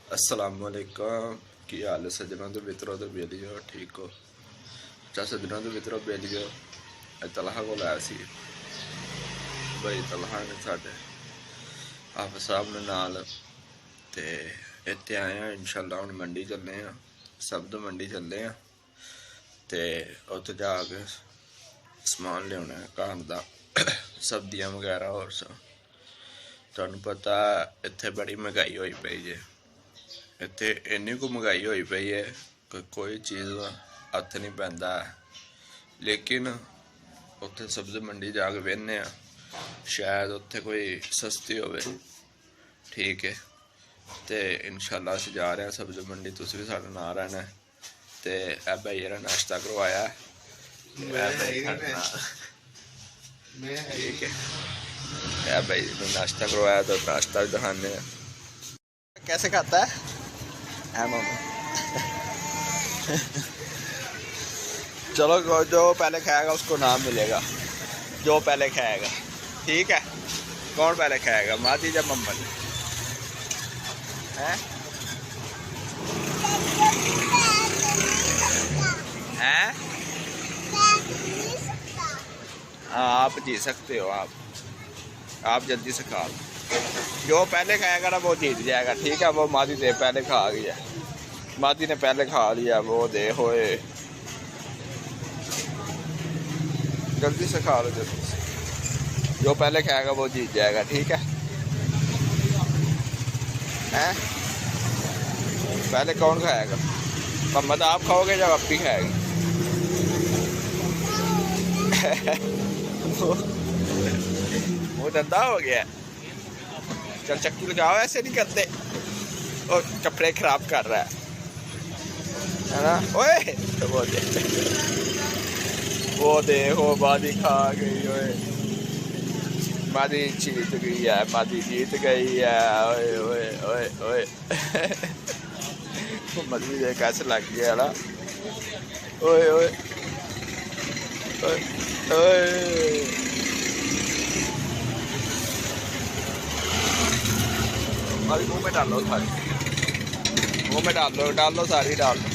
अस्सलामुअलैकुम की हाल है सज्जनों तो मित्रों तो बेलियो ठीक हो अच्छा सज्जनों तो मित्रों बेलियो तलहा को लाया सी भाई तलहा ने साडे आप साहब ने नाल ते इत्थे आए हैं इंशाल्लाह हुण मंडी चलने हैं सब तो मंडी चलने हैं ते उत्थे जाके समान लियाना है घर दा सब्जियां वगैरह और सब तुहानू पता इत्थे बड़ी महंगाई होई पई है इत्थे इन्नी को महंगाई होई पई है कि कोई चीज़ हत्थ नहीं पैंदा है लेकिन उत्थे सब्जी मंडी जाके वेखने शायद उत्थे कोई सस्ती होवे ठीक है ते इंशाल्लाह असीं जा रहे हैं सब्जी मंडी तुसीं भी साडे नाल रहना ते ए भाई जेहड़ा नाश्ता करवाया ठीक है ए भाई नाश्ता करवाया तो नाश्ता भी दिखाने हैं कैसे खाता है चलो जो पहले खाएगा उसको नाम मिलेगा जो पहले खाएगा ठीक है कौन पहले खाएगा मादी या मोहम्मद हैं हैं हाँ आप जी सकते हो आप जल्दी से खा लो जो पहले खाएगा ना वो जीत जाएगा ठीक है वो मादी दे पहले खा गया मादी ने पहले खा लिया वो दे होए जल्दी से खा लो जल्दी से जो पहले खाएगा वो जीत जाएगा ठीक है हैं पहले कौन खाएगा मोहम्मद आप खाओगे या अप्पी खाएगी वो धंधा हो गया चल चक्की लगाओ ऐसे नहीं करते और कपड़े खराब कर रहा है ना ओए वो देखो मादी खा गई ओए मादी जीत गई है मादी जीत गई है ओए ओए ओए ओए मदी दे कैसे लग गया ना ओए ओए ओए ओए मुंह में डालो सारी मुंह में डाल दो सारी डाल दो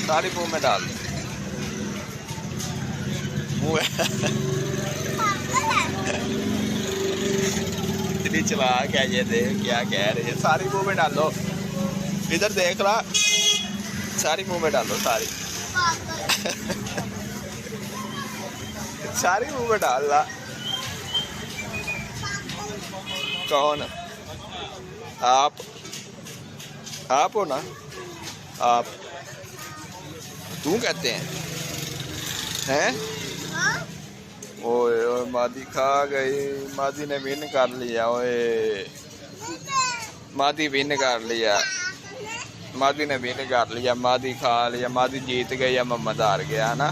सारी मुंह में डाल दो मुंह इतनी चला क्या ये देख क्या कह रही है सारी मुंह में डालो इधर देख ला सारी मुंह में डालो सारी सारी मुंह में डाल ला कौन आप हो ना आप तू कहते हैं ओए ओए मादी खा गई मादी ने विन कर लिया ओए मादी विन कर लिया मादी ने विन कर लिया मादी खा लिया मादी जीत गई या मोहम्मद हार गया है ना